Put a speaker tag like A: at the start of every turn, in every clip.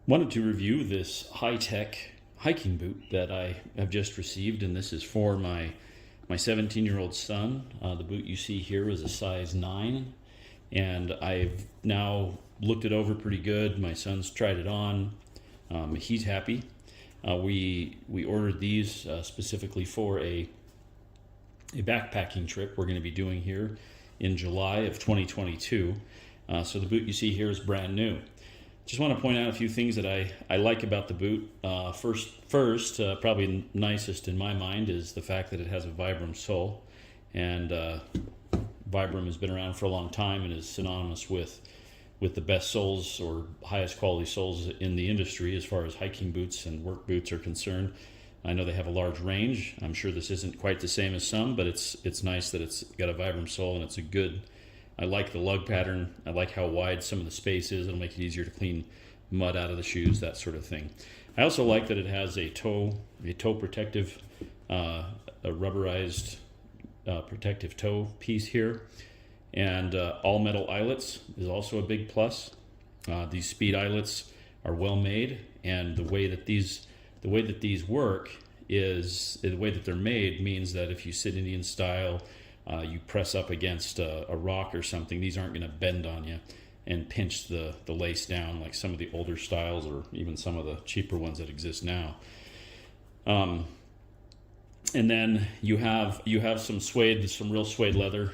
A: Wanted to review this high-tech hiking boot that I have just received, and this is for my 17-year-old son. The boot you see here is a size 9, and I've now looked it over pretty good. My son's tried it on. He's happy. We ordered these specifically for a backpacking trip we're going to be doing here in July of 2022. So the boot you see here is brand new. Just want to point out a few things that I like about the boot. First, probably nicest in my mind is the fact that it has a Vibram sole, and Vibram has been around for a long time and is synonymous with the best soles or highest quality soles in the industry as far as hiking boots and work boots are concerned. I know they have a large range. I'm sure this isn't quite the same as some, but it's nice that it's got a Vibram sole, and it's a good. I like the lug pattern. I like how wide some of the space is. It'll make it easier to clean mud out of the shoes, that sort of thing. I also like that it has a toe protective, a rubberized protective toe piece here, and all metal eyelets is also a big plus. These speed eyelets are well made, and the way that these work is the way that they're made means that if you sit Indian style, you press up against a rock or something, these aren't going to bend on you and pinch the lace down like some of the older styles or even some of the cheaper ones that exist now. And then you have some real suede leather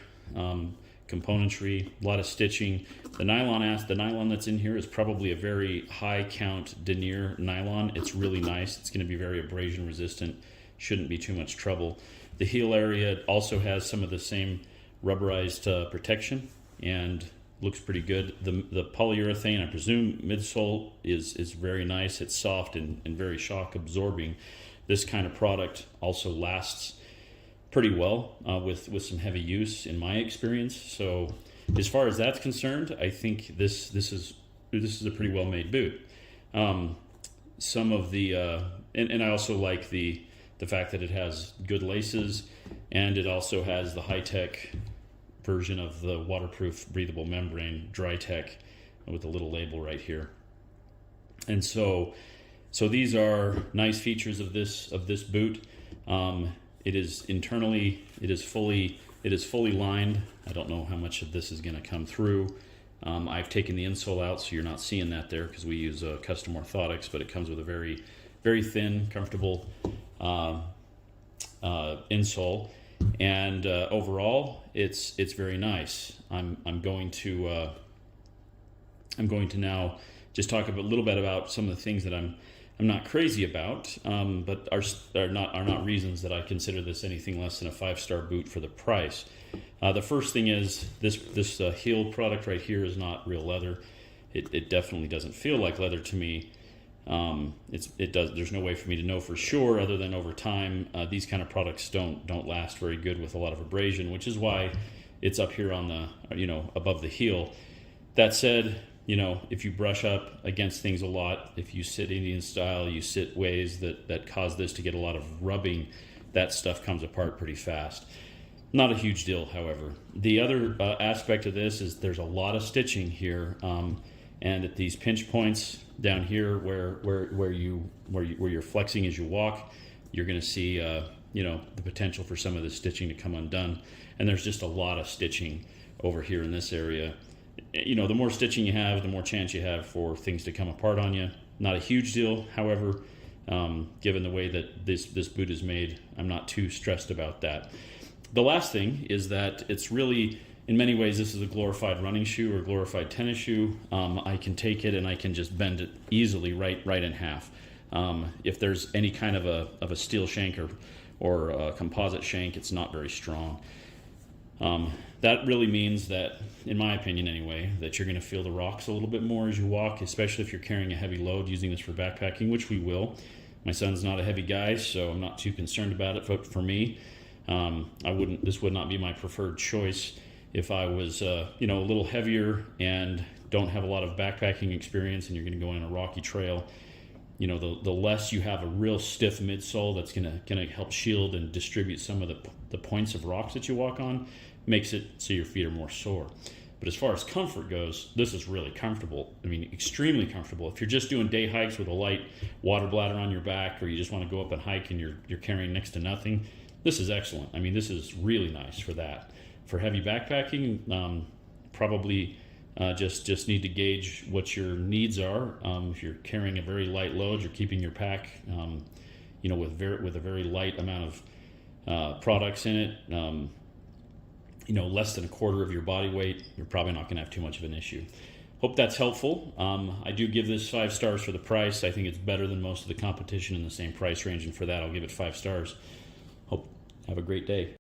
A: componentry, a lot of stitching. The nylon that's in here is probably a very high count denier nylon. It's really nice. It's going to be very abrasion resistant. Shouldn't be too much trouble. The heel area also has some of the same rubberized protection and looks pretty good. The polyurethane, I presume midsole, is very nice. It's soft and very shock absorbing. This kind of product also lasts pretty well with some heavy use in my experience. So as far as that's concerned, I think this is a pretty well made boot. Some of the and I also like the fact that it has good laces, and it also has the high-tech version of the waterproof breathable membrane Dry-Tech with a little label right here. And so these are nice features of this boot. It is internally, it is fully lined. I don't know how much of this is going to come through. I've taken the insole out, so you're not seeing that there because we use custom orthotics, but it comes with a very, very thin, comfortable insole, and overall it's very nice. I'm going to now just talk a little bit about some of the things that I'm not crazy about, but are not reasons that I consider this anything less than a 5-star boot for the price. The first thing is this heel product right here is not real leather. It definitely doesn't feel like leather to me. There's no way for me to know for sure other than over time. These kind of products don't last very good with a lot of abrasion, which is why it's up here on the above the heel. That said, if you brush up against things a lot, if you sit Indian style, you sit ways that cause this to get a lot of rubbing, that stuff comes apart pretty fast. Not a huge deal, however. The other aspect of this is there's a lot of stitching here, and at these pinch points down here where you're flexing as you walk, you're going to see the potential for some of the stitching to come undone. And there's just a lot of stitching over here in this area. The more stitching you have, the more chance you have for things to come apart on you. Not a huge deal, however, given the way that this boot is made, I'm not too stressed about that. The last thing is that it's really, in many ways, this is a glorified running shoe or glorified tennis shoe. I can take it and I can just bend it easily right in half. If there's any kind of a steel shank or a composite shank, it's not very strong. That really means that, in my opinion anyway, that you're going to feel the rocks a little bit more as you walk, especially if you're carrying a heavy load using this for backpacking, which we will. My son's not a heavy guy, so I'm not too concerned about it. For me, this would not be my preferred choice if I was a little heavier and don't have a lot of backpacking experience and you're going to go on a rocky trail. The less you have a real stiff midsole that's going to help shield and distribute some of the points of rocks that you walk on, makes it so your feet are more sore. But as far as comfort goes, this is really comfortable. I mean, extremely comfortable. If you're just doing day hikes with a light water bladder on your back, or you just want to go up and hike and you're carrying next to nothing, this is excellent. I mean, this is really nice for that. For heavy backpacking, probably just need to gauge what your needs are. If you're carrying a very light load, you're keeping your pack, with a very light amount of products in it. Less than a quarter of your body weight, you're probably not going to have too much of an issue. Hope that's helpful. I do give this 5 stars for the price. I think it's better than most of the competition in the same price range, and for that I'll give it 5 stars. Hope have a great day.